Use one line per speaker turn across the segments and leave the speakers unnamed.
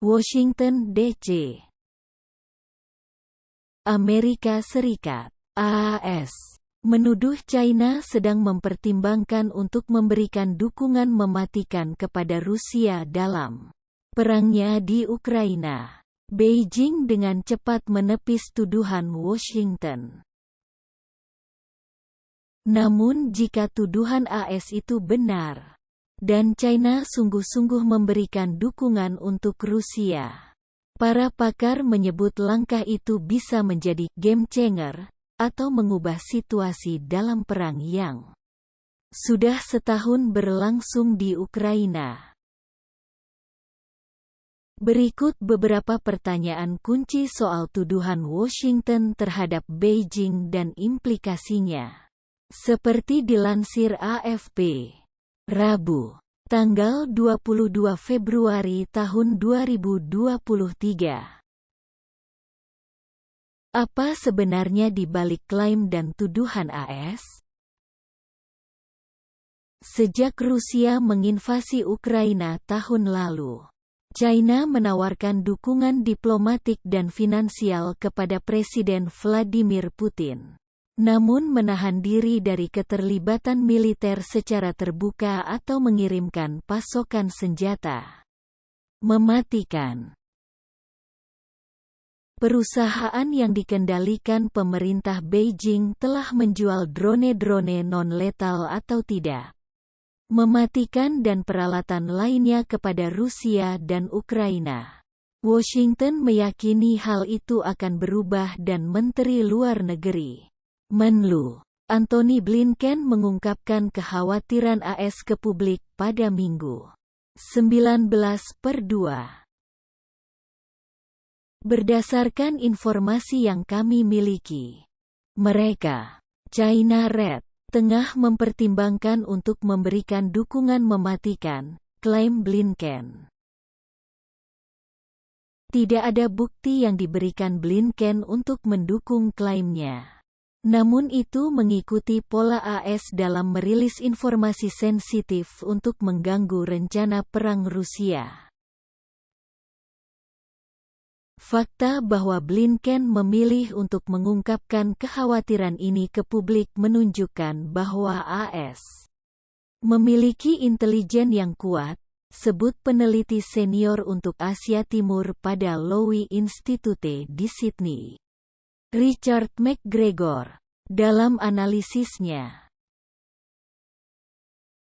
Washington, D.C. Amerika Serikat, AS, menuduh China sedang mempertimbangkan untuk memberikan dukungan mematikan kepada Rusia dalam perangnya di Ukraina. Beijing dengan cepat menepis tuduhan Washington. Namun jika tuduhan AS itu benar, dan China sungguh-sungguh memberikan dukungan untuk Rusia, para pakar menyebut langkah itu bisa menjadi game changer, atau mengubah situasi dalam perang yang sudah setahun berlangsung di Ukraina. Berikut beberapa pertanyaan kunci soal tuduhan Washington terhadap Beijing dan implikasinya. Seperti dilansir AFP, Rabu, tanggal 22 Februari tahun 2023. Apa sebenarnya di balik klaim dan tuduhan AS? Sejak Rusia menginvasi Ukraina tahun lalu, China menawarkan dukungan diplomatik dan finansial kepada Presiden Vladimir Putin, namun menahan diri dari keterlibatan militer secara terbuka atau mengirimkan pasokan senjata mematikan. Perusahaan yang dikendalikan pemerintah Beijing telah menjual drone-drone non-letal atau tidak mematikan dan peralatan lainnya kepada Rusia dan Ukraina. Washington meyakini hal itu akan berubah dan Menteri Luar Negeri Menlu Antony Blinken mengungkapkan kekhawatiran AS ke publik pada Minggu 19/2. Berdasarkan informasi yang kami miliki, mereka, China Red, tengah mempertimbangkan untuk memberikan dukungan mematikan, klaim Blinken. Tidak ada bukti yang diberikan Blinken untuk mendukung klaimnya. Namun itu mengikuti pola AS dalam merilis informasi sensitif untuk mengganggu rencana perang Rusia. Fakta bahwa Blinken memilih untuk mengungkapkan kekhawatiran ini ke publik menunjukkan bahwa AS memiliki intelijen yang kuat, sebut peneliti senior untuk Asia Timur pada Lowy Institute di Sydney, Richard McGregor, dalam analisisnya.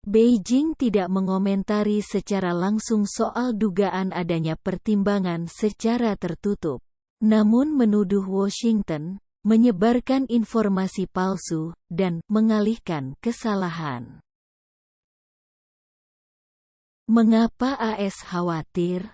Beijing tidak mengomentari secara langsung soal dugaan adanya pertimbangan secara tertutup, namun menuduh Washington menyebarkan informasi palsu dan mengalihkan kesalahan. Mengapa AS khawatir?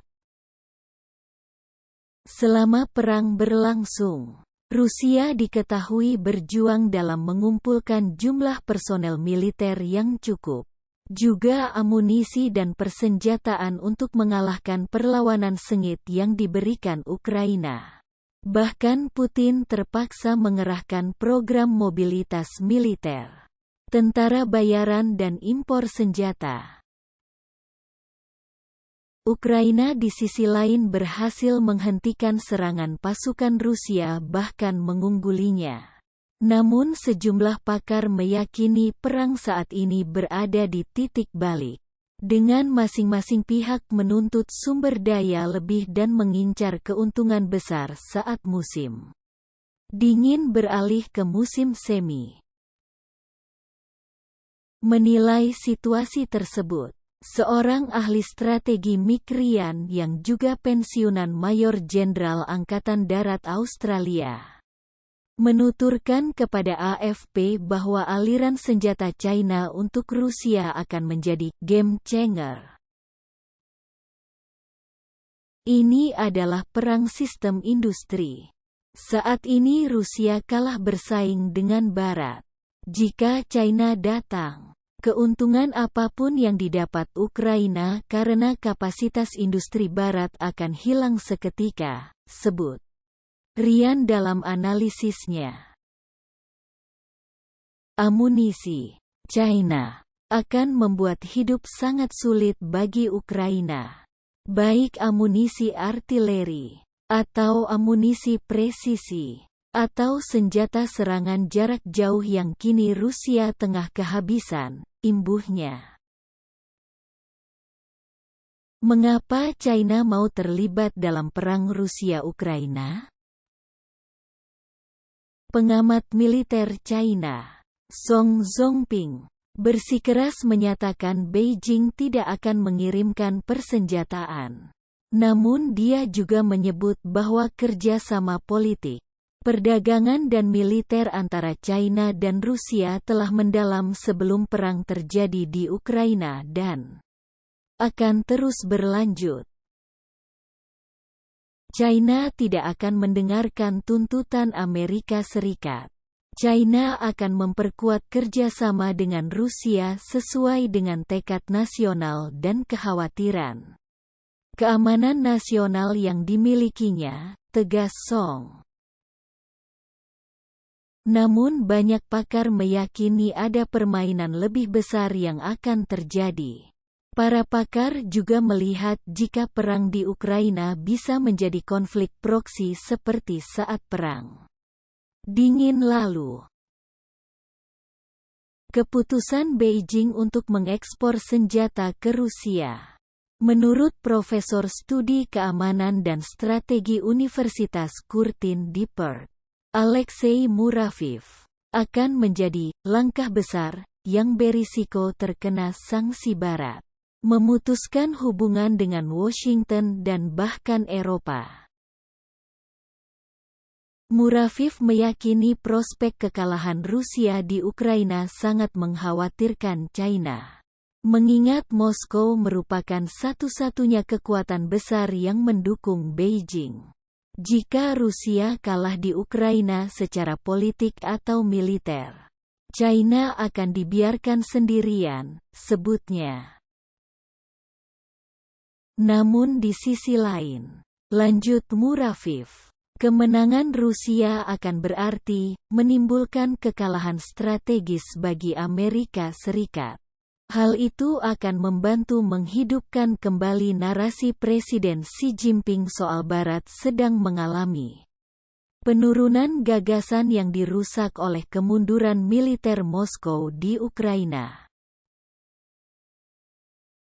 Selama perang berlangsung, Rusia diketahui berjuang dalam mengumpulkan jumlah personel militer yang cukup, juga amunisi dan persenjataan untuk mengalahkan perlawanan sengit yang diberikan Ukraina. Bahkan Putin terpaksa mengerahkan program mobilitas militer, tentara bayaran dan impor senjata. Ukraina di sisi lain berhasil menghentikan serangan pasukan Rusia bahkan mengunggulinya. Namun sejumlah pakar meyakini perang saat ini berada di titik balik, dengan masing-masing pihak menuntut sumber daya lebih dan mengincar keuntungan besar saat musim dingin beralih ke musim semi. Menilai situasi tersebut, seorang ahli strategi Mick Ryan yang juga pensiunan Mayor Jenderal Angkatan Darat Australia, menuturkan kepada AFP bahwa aliran senjata China untuk Rusia akan menjadi game changer. Ini adalah perang sistem industri. Saat ini Rusia kalah bersaing dengan Barat. Jika China datang, keuntungan apapun yang didapat Ukraina karena kapasitas industri Barat akan hilang seketika, sebut Ryan dalam analisisnya. Amunisi China akan membuat hidup sangat sulit bagi Ukraina. baik amunisi artileri, atau amunisi presisi, atau senjata serangan jarak jauh yang kini Rusia tengah kehabisan, imbuhnya. Mengapa China mau terlibat dalam perang Rusia-Ukraina? Pengamat militer China, Song Zongping, bersikeras menyatakan Beijing tidak akan mengirimkan persenjataan. Namun dia juga menyebut bahwa kerjasama politik, perdagangan dan militer antara China dan Rusia telah mendalam sebelum perang terjadi di Ukraina dan akan terus berlanjut. China tidak akan mendengarkan tuntutan Amerika Serikat. China akan memperkuat kerjasama dengan Rusia sesuai dengan tekad nasional dan kekhawatiran keamanan nasional yang dimilikinya, tegas Song. Namun banyak pakar meyakini ada permainan lebih besar yang akan terjadi. Para pakar juga melihat jika perang di Ukraina bisa menjadi konflik proksi seperti saat Perang Dingin lalu. Keputusan Beijing untuk mengekspor senjata ke Rusia. Menurut Profesor Studi Keamanan dan Strategi Universitas Curtin di Perth, Alexei Muraviv, akan menjadi langkah besar yang berisiko terkena sanksi Barat, memutuskan hubungan dengan Washington dan bahkan Eropa. Muraviv meyakini prospek kekalahan Rusia di Ukraina sangat mengkhawatirkan China, mengingat Moskow merupakan satu-satunya kekuatan besar yang mendukung Beijing. Jika Rusia kalah di Ukraina secara politik atau militer, China akan dibiarkan sendirian, sebutnya. Namun di sisi lain, lanjut Muraviv, kemenangan Rusia akan berarti menimbulkan kekalahan strategis bagi Amerika Serikat. Hal itu akan membantu menghidupkan kembali narasi Presiden Xi Jinping soal Barat sedang mengalami penurunan gagasan yang dirusak oleh kemunduran militer Moskow di Ukraina.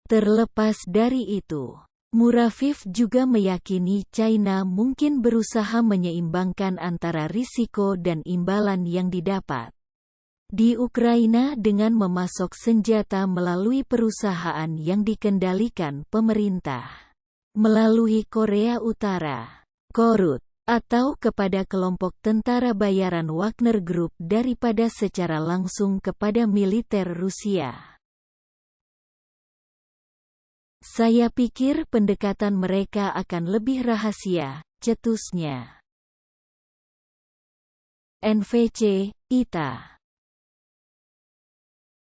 Terlepas dari itu, Muraviv juga meyakini China mungkin berusaha menyeimbangkan antara risiko dan imbalan yang didapat di Ukraina dengan memasok senjata melalui perusahaan yang dikendalikan pemerintah, melalui Korea Utara, Korut, atau kepada kelompok tentara bayaran Wagner Group daripada secara langsung kepada militer Rusia. Saya pikir pendekatan mereka akan lebih rahasia, cetusnya. NVC, ITA.